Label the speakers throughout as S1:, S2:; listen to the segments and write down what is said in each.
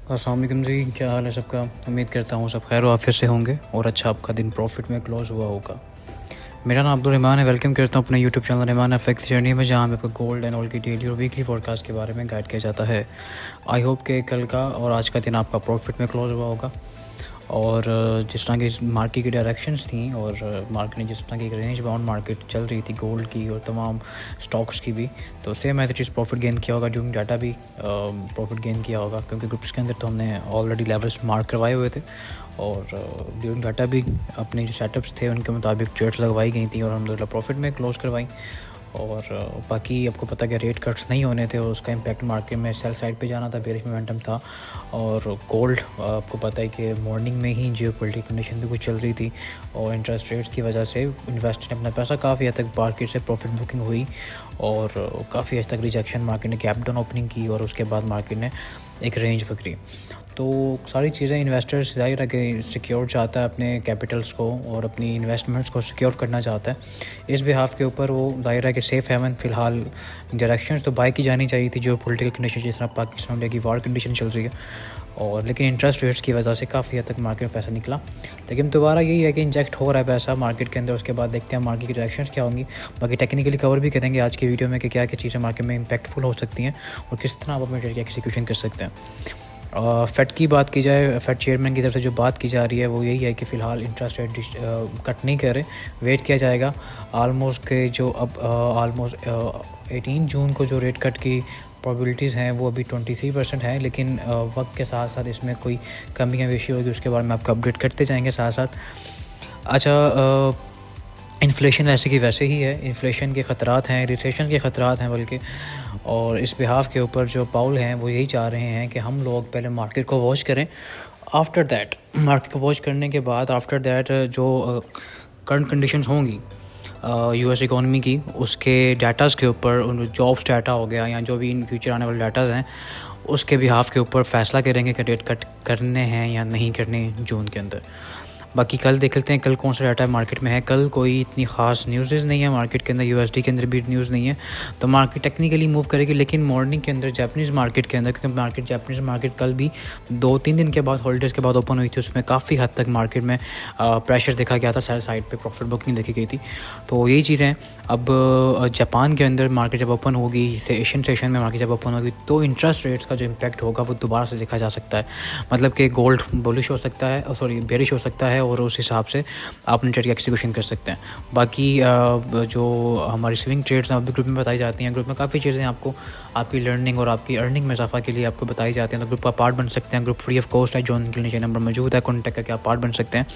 S1: अस्सलाम वालेकुम जी, क्या हाल है सबका। उम्मीद करता हूँ सब खैर आफियत से होंगे और अच्छा आपका दिन प्रॉफिट में क्लोज़ हुआ होगा। मेरा नाम अब्दुल रहमान है। वेलकम करता हूँ अपने YouTube channel Rahman FX journey में, जहाँ पे आपको गोल्ड एंड ऑयल की डेली और वीकली फोरकास्ट के बारे में गाइड किया जाता है। आई होप कि कल का और आज का दिन आपका प्रॉफिट में क्लोज़ हुआ होगा। और जिस तरह की मार्केट की डायरेक्शंस थी और मार्केट ने जिस तरह की रेंज बाउंड मार्केट चल रही थी गोल्ड की और तमाम स्टॉक्स की भी, तो same as it is profit gain किया होगा। ड्यूरिंग डाटा भी प्रॉफिट गेन किया होगा, क्योंकि ग्रुप्स के अंदर तो हमने ऑलरेडी लेवल्स मार्क करवाए हुए थे और ड्यूरिंग डाटा भी अपने जो सेटअप्स थे उनके मुताबिक ट्रेड्स लगवाई गई थी और हम प्रॉफिट में क्लोज़ करवाई। और बाकी आपको पता कि रेट कट्स नहीं होने थे और उसका इम्पैक्ट मार्केट में सेल साइड पे जाना था, बेरिश मोमेंटम था। और गोल्ड आपको पता है कि मॉर्निंग में ही जियोपॉलिटिकल कंडीशन भी कुछ चल रही थी और इंटरेस्ट रेट्स की वजह से इन्वेस्टर ने अपना पैसा काफ़ी हद तक मार्केट से प्रॉफिट बुकिंग हुई और काफ़ी हद तक रिजेक्शन मार्केट ने कैप डाउन ओपनिंग की और उसके बाद मार्केट ने एक रेंज पकड़ी। तो सारी चीज़ें इन्वेस्टर्स ज़ाहिर है कि सिक्योर चाहता है अपने कैपिटल्स को और अपनी इन्वेस्टमेंट्स को सिक्योर करना चाहता है। इस बिहाफ के ऊपर वो ज़ाहिर है कि सेफ़ हेवन फ़िलहाल डायरेक्शंस तो बाई की जानी चाहिए थी, जो पॉलिटिकल कंडीशन जिस तरह पाकिस्तान इंडिया की वार कंडीशन चल रही है और लेकिन इंटरेस्ट रेट्स की वजह से काफ़ी हद तक मार्केट में पैसा निकला। लेकिन दोबारा यही है कि इंजेक्ट हो रहा है पैसा मार्केट के अंदर। उसके बाद देखते हैं मार्केट की डायरेक्शंस क्या होंगी। बाकी टेक्निकली कवर भी करेंगे आज की वीडियो में कि क्या क्या चीज़ें मार्केट में इंपैक्टफुल हो सकती हैं और किस तरह आप अपने ट्रेड की एक्सिक्यूशन कर सकते हैं। फ़ेड की बात की जाए, फ़ेड चेयरमैन की तरफ से जो बात की जा रही है वो यही है कि फ़िलहाल इंटरेस्ट रेट कट नहीं कर रहे, वेट किया जाएगा। आलमोस्ट के जो अब आलमोस्ट 18 जून को जो रेट कट की प्रोबेबिलिटीज़ हैं वो अभी 23% हैं, लेकिन वक्त के साथ साथ इसमें कोई कमियाँ बेशी होगी उसके बारे में आपको अपडेट करते जाएंगे साथ साथ। अच्छा, इन्फ्लेशन वैसे की वैसे ही है, इन्फ्लेशन के ख़तरात हैं, रिसेशन के ख़तरात हैं बल्कि। और इस बिहाफ के ऊपर जो पाउल हैं वो यही चाह रहे हैं कि हम लोग पहले मार्केट को वॉच करें, आफ्टर दैट मार्केट को वॉच करने के बाद आफ्टर दैट जो करंट कंडीशंस होंगी यूएस इकॉनमी की, उसके डाटाज़ के ऊपर, उन जॉब्स डाटा हो गया या जो भी इन फ्यूचर आने वाले डाटाज़ हैं उसके बिहाफ के ऊपर फ़ैसला करेंगे कि रेट कट करने हैं या नहीं करने जून के अंदर। बाकी कल देख लेते हैं कल कौन सा डाटा मार्केट में है। कल कोई इतनी ख़ास न्यूज़ नहीं है मार्केट के अंदर, यूएसडी के अंदर भी न्यूज़ नहीं है, तो मार्केट टेक्निकली मूव करेगी। लेकिन मॉर्निंग के अंदर जापानीज़ मार्केट के अंदर, क्योंकि जापानीज़ मार्केट कल भी 2-3 दिन के बाद हॉलीडेज़ के बाद ओपन हुई थी, उसमें काफ़ी हद तक मार्केट में प्रेशर देखा गया था, सारे साइड पर प्रॉफिट बुकिंग देखी गई थी। तो यही चीज़ें अब जापान के अंदर मार्केट जब ओपन होगी, एशियन सेशन में मार्केट जब ओपन होगी, तो इंटरेस्ट रेट्स का जो इम्पैक्ट होगा वो दोबारा से देखा जा सकता है। मतलब कि गोल्ड बुलिश हो सकता है, सॉरी बेरिश हो सकता है और उस हिसाब से आप अपने ट्रेड की एक्सिक्यूशन कर सकते हैं। बाकी जो हमारी स्विंग ट्रेड्स हैं अभी ग्रुप में बताई जाती हैं। ग्रुप में काफ़ी चीज़ें आपको आपकी लर्निंग और आपकी अर्निंग में इजाफा के लिए आपको बताई जाती हैं, तो ग्रुप का पार्ट बन सकते हैं। ग्रुप फ्री ऑफ कॉस्ट है, जॉइन के नीचे नंबर मौजूद है, कॉन्टैक्ट करके आप पार्ट बन सकते हैं।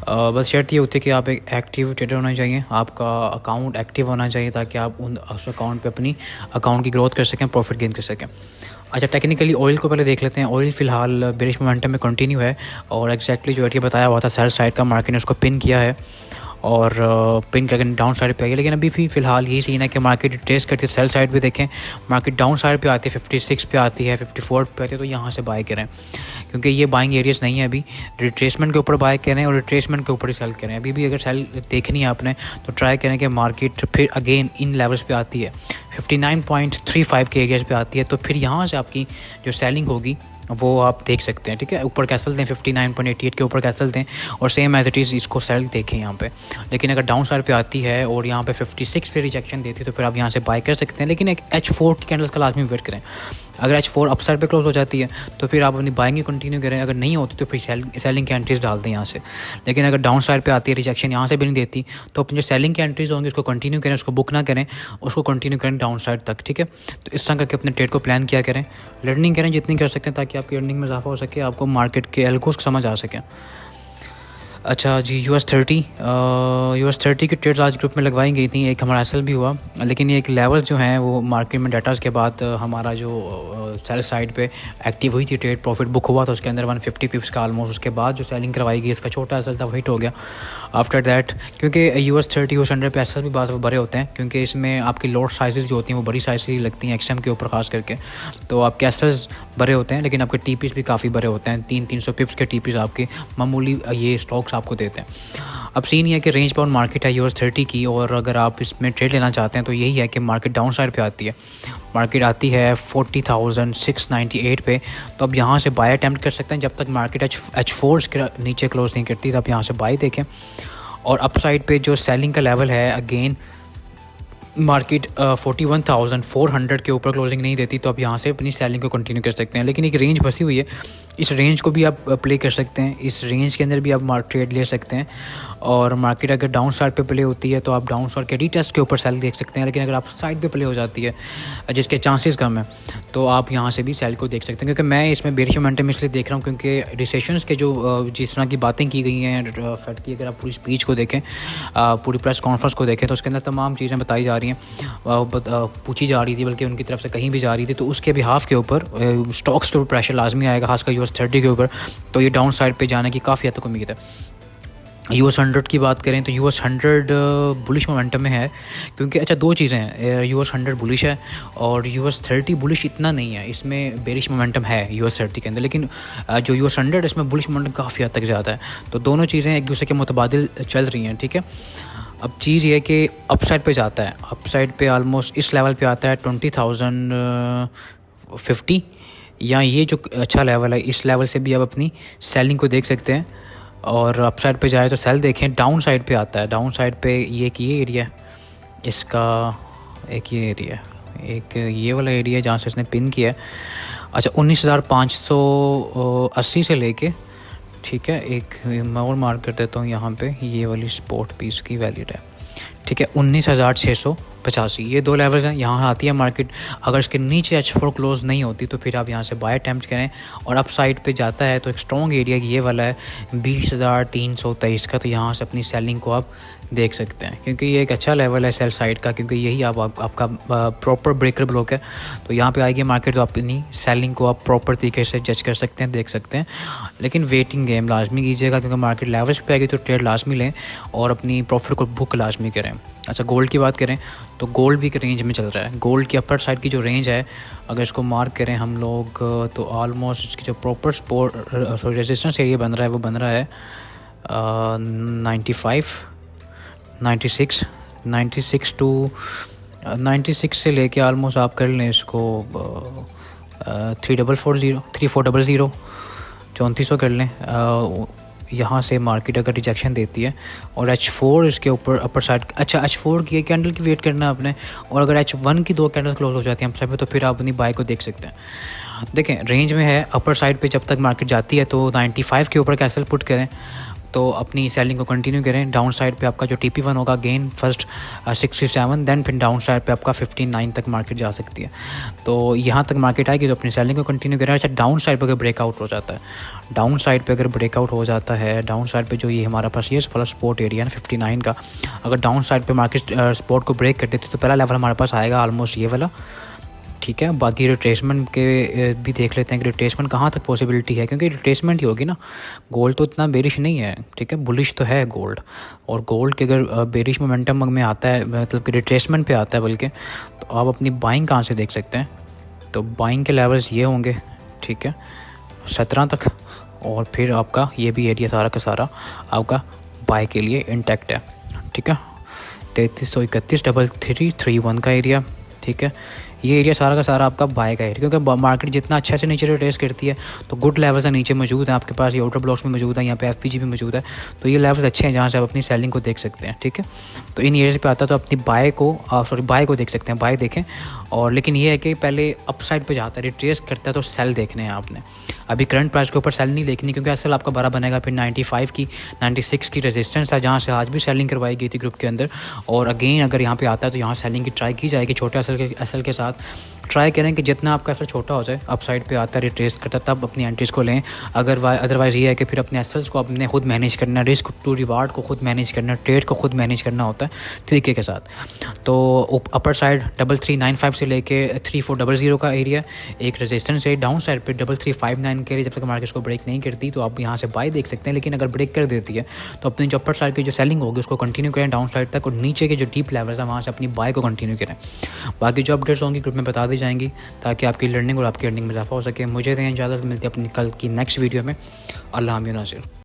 S1: बस शर्त ये होती है कि आप एक एक्टिव ट्रेडर होना चाहिए, आपका अकाउंट एक्टिव होना चाहिए ताकि आप उस अकाउंट पे अपनी अकाउंट की ग्रोथ कर सकें, प्रॉफिट गेन कर सकें। अच्छा, टेक्निकली ऑयल को पहले देख लेते हैं। ऑयल फ़िलहाल बेरिश मोमेंटम में कंटिन्यू है और एग्जैक्टली जो एटी बताया हुआ था सेल साइड का, मार्केट ने उसको पिन किया है और पिन करके डाउन साइड पे आई है। लेकिन अभी भी फ़िलहाल यही सीन है कि मार्केट ट्रेस करती है। सेल साइड भी देखें, मार्केट डाउन साइड पे आती है, 56 पे आती है, 54 पे आती है, तो यहाँ से बाय करें क्योंकि ये बाइंग एरियाज़ नहीं है। अभी रिट्रेसमेंट के ऊपर बाय करें और रिट्रेसमेंट के ऊपर ही सेल करें। अभी भी अगर सेल देखनी है आपने तो ट्राई करें कि मार्केट फिर अगेन इन लेवल्स पे आती है, 59.35 के एरियाज़ पे आती है, तो फिर यहाँ से आपकी जो सेलिंग होगी वो आप देख सकते हैं। ठीक है, ऊपर कैसल दें, 59.88 के ऊपर कैसल दें और सेम एज इट इज़ इसको सेल देखें यहाँ पे। लेकिन अगर डाउन साइड पे आती है और यहाँ पे 56 पे रिजेक्शन देती है तो फिर आप यहाँ से बाय कर सकते हैं। लेकिन एक H4 की कैंडल्स का लाजमी वेट करें। अगर H4 अप साइड पे क्लोज हो जाती है तो फिर आप अपनी बाइंग कंटिन्यू करें, अगर नहीं होती तो फिर सेलिंग की एंट्रीज डाल दें यहाँ से। लेकिन अगर डाउन साइड पे आती है, रिजेक्शन यहाँ से भी नहीं देती, तो अपनी जो सेलिंग की एंट्रीज होंगी उसको कंटिन्यू करें, उसको बुक ना करें, उसको कंटिन्यू करें डाउन साइड तक। ठीक है, तो इस तरह करके अपने ट्रेड को प्लान किया करें, लर्निंग करें जितनी कर सकते हैं ताकि आपकी अर्निंग में इजाफा हो सके, आपको मार्केट के एल्गोस समझ आ सके। अच्छा जी, US30 की ट्रेड्स आज ग्रुप में लगवाई गई थी। एक हमारा एसएल भी हुआ, लेकिन ये एक लेवल जो है वो मार्केट में डाटाज़ के बाद हमारा जो सेल साइड पे एक्टिव हुई थी ट्रेड, प्रॉफिट बुक हुआ था उसके अंदर 150 पिप्स का ऑलमोस्ट। उसके बाद जो सेलिंग करवाई गई इसका छोटा एसएल था वो हिट हो गया आफ्टर दैट, क्योंकि US30 US100 पे एसएल भी बात बड़े होते हैं क्योंकि इसमें आपकी लोड साइज़ जो होती हैं वो बड़ी साइज़ ही लगती हैं एक्सएम के ऊपर खास करके, तो आपके एसएल्स बड़े होते हैं लेकिन आपके टीपीस भी काफ़ी बड़े होते हैं। 300 पिप्स के टीपीस आपके मामूली ये स्टॉक्स आपको देते हैं। अब सीन ये है कि रेंज बाउंड मार्केट है US30 की, और अगर आप इसमें ट्रेड लेना चाहते हैं तो यही है कि मार्केट डाउन साइड पे आती है, मार्केट आती है 40,698 पे। तो अब यहाँ से बाय अटैम्प्ट कर सकते हैं जब तक मार्केट H4 के नीचे क्लोज नहीं करती, तब यहाँ से बाय देखें। और अप साइड पे जो सेलिंग का लेवल है, अगेन मार्केट 41,400 के ऊपर क्लोजिंग नहीं देती, तो आप यहाँ से अपनी सेलिंग को कंटिन्यू कर सकते हैं। लेकिन एक रेंज बसी हुई है, इस रेंज को भी आप प्ले कर सकते हैं, इस रेंज के अंदर भी आप ट्रेड ले सकते हैं। और मार्केट अगर डाउन साइड पे प्ले होती है तो आप डाउन साइड के रीटेस्ट के ऊपर सेल देख सकते हैं। लेकिन अगर आप साइड पे प्ले हो जाती है, जिसके चांसेस कम है, तो आप यहाँ से भी सेल को देख सकते हैं। क्योंकि मैं इसमें बेरिश मोमेंटम इसलिए देख रहा हूँ क्योंकि रिसेशंस के जो जिस तरह की बातें की गई हैं फेड की, अगर आप पूरी स्पीच को देखें, पूरी प्रेस कॉन्फ्रेंस को देखें, तो उसके अंदर तमाम चीज़ें बताई जा रही हैं, पूछी जा रही थी, बल्कि उनकी तरफ से कहीं भी जा रही थी। तो उसके बिहाफ के ऊपर स्टॉक्स के ऊपर प्रेशर लाजमी आएगा, खासकर US30 के ऊपर। तो ये डाउन साइड पे जाने की काफ़ी हद तक उम्मीद है। US100 की बात करें तो US100 बुलिश मोमेंटम में है, क्योंकि अच्छा दो चीज़ें हैं, US100 बुलिश है और US30 बुलिश इतना नहीं है, इसमें बेरिश मोमेंटम है US30 के अंदर। लेकिन जो US100 इसमें बुलिश मोमेंटम काफ़ी हद तक ज़्यादा है। तो दोनों चीज़ें एक दूसरे के मुतबादिल चल रही हैं, ठीक है। अब चीज़ ये है कि अप साइड पे जाता है, अप साइड पे आलमोस्ट इस लेवल पे आता है 20,050, या ये जो अच्छा लेवल है, इस लेवल से भी आप अपनी सेलिंग को देख सकते हैं। और अप साइड पे जाए तो सेल देखें। डाउन साइड पे आता है, डाउन साइड पे ये एरिया है इसका, एक ये एरिया, एक ये वाला एरिया जहाँ से इसने पिन किया है। अच्छा 19,580 से लेके, ठीक है, एक मैं और मार्क कर देता हूँ यहाँ पे, ये वाली स्पोर्ट पीस की वैल्यूड है, ठीक है, 19,685, ये दो लेवल्स हैं। यहाँ आती है मार्केट, अगर इसके नीचे H4 क्लोज नहीं होती तो फिर आप यहाँ से बाय अटैम्प्ट करें। और अप साइड पे जाता है तो एक स्ट्रॉन्ग एरिया ये वाला है 20,323 का, तो यहाँ से अपनी सेलिंग को आप देख सकते हैं, क्योंकि ये एक अच्छा लेवल है सेल साइड का, क्योंकि यही आपका प्रॉपर ब्रेकर ब्लॉक है। तो यहाँ पे आएगी मार्केट तो अपनी सेलिंग को आप प्रॉपर तरीके से जज कर सकते हैं, देख सकते हैं। लेकिन वेटिंग गेम लाजमी कीजिएगा, क्योंकि मार्केट लेवल्स पे आएगी तो ट्रेड लाजमी लें और अपनी प्रॉफिट को बुक लाजमी करें। अच्छा गोल्ड की बात करें तो गोल्ड भी एक रेंज में चल रहा है। गोल्ड की अपर साइड की जो रेंज है, अगर इसको मार्क करें हम लोग, तो ऑलमोस्ट इसकी जो प्रॉपर रेजिस्टेंस एरिया बन रहा है वो बन रहा है 96 टू 96 से लेके ऑलमोस्ट आप कर लें इसको 3400 3400 कर लें। यहाँ से मार्केट अगर रिजेक्शन देती है और H4 इसके ऊपर अपर साइड, अच्छा H4 की एक कैंडल की वेट करना है आपने, और अगर H1 की दो कैंडल क्लोज हो जाती हैं अपर में, तो फिर आप अपनी बाय को देख सकते हैं। देखें रेंज में है, अपर साइड पे जब तक मार्केट जाती है तो 95 के ऊपर कैसल पुट करें, तो अपनी सेलिंग को कंटिन्यू करें। डाउन साइड पे आपका जो TP1 होगा गेन फर्स्ट 67, देन फिर डाउन साइड पे आपका 59 तक मार्केट जा सकती है। तो यहाँ तक मार्केट आएगी तो अपनी सेलिंग को कंटिन्यू करें। अच्छा डाउन साइड पे अगर ब्रेकआउट हो जाता है, डाउन साइड पे अगर ब्रेकआउट हो जाता है, डाउन साइड पे जो ये हमारा पास ये वाला सपोर्ट एरिया है 59 का, अगर डाउन साइड पे मार्केट सपोर्ट को ब्रेक कर देती तो पहला लेवल हमारे पास आएगा ऑलमोस्ट ये वाला, ठीक है। बाकी रिट्रेसमेंट के भी देख लेते हैं कि रिट्रेसमेंट कहाँ तक पॉसिबिलिटी है, क्योंकि रिट्रेसमेंट ही होगी ना, गोल्ड तो इतना बेरिश नहीं है, ठीक है, बुलिश तो है गोल्ड। और गोल्ड के अगर बेरिश मोमेंटम में आता है, मतलब कि रिट्रेसमेंट पे आता है बल्कि, तो आप अपनी बाइंग कहाँ से देख सकते हैं, तो बाइंग के लेवल्स ये होंगे, ठीक है, 17 तक, और फिर आपका ये भी एरिया सारा का सारा आपका बाय के लिए इंटैक्ट है, ठीक है। 3331 का एरिया, ठीक है, ये एरिया सारा का सारा आपका बाय का एरिया, क्योंकि मार्केट जितना अच्छा से नीचे रिट्रेस करती है तो गुड लेवल्स है नीचे मौजूद है आपके पास, ये आउटर ब्लॉक्स में मौजूद है, यहाँ पे FPG भी मौजूद है, तो ये लेवल्स अच्छे हैं जहाँ से आप अपनी सेलिंग को देख सकते हैं, ठीक है। तो इन एरियाज पे आता है तो अपनी बाय को देख सकते हैं, बाय देखें। और लेकिन ये है कि पहले अप साइड पे जाता है, रिट्रेस करता है तो सेल देखने हैं आपने, अभी करंट प्राइस के ऊपर सेल नहीं देखनी, क्योंकि असल आपका बड़ा बनेगा फिर 95 की 96 की रेजिस्टेंस है, जहाँ से आज भी सेलिंग करवाई गई थी ग्रुप के अंदर। और अगेन अगर यहाँ पे आता है तो यहाँ सेलिंग की ट्राई की जाएगी, छोटे असल के साथ ट्राई करें कि जितना आपका एसल छोटा हो जाए, अप साइड पे आता है रिट्रेस करता है तब अपनी एंट्रीज को लें। अदरवाइज़ ये है कि फिर अपने एसल्स को अपने खुद मैनेज करना, रिस्क टू रिवार्ड को खुद मैनेज करना, ट्रेड को खुद मैनेज करना होता है तरीके के साथ। तो अपर साइड 3395 से लेके 3400 का एरिया एक रेजिस्टेंस है, डाउन साइड पे 3359 के लिए जब तक मार्केट को ब्रेक नहीं करती तो आप यहाँ से बाय देख सकते हैं। लेकिन अगर ब्रेक कर देती है तो अपनी जो अपर साइड की जो सेलिंग होगी उसको कंटिन्यू करें डाउन साइड तक, और नीचे के जो डीप लेवल्स है वहाँ से अपनी बाय को कंटिन्यू करें। बाकी जो अपडेट्स होंगी ग्रुप में बता दी जाएंगी ताकि आपकी लर्निंग और आपकी अर्निंग में इजाफा हो सके। मुझे दें इजाज़त, मिलती है अपनी कल की नेक्स्ट वीडियो में। अल्लाह हामिद नासिर।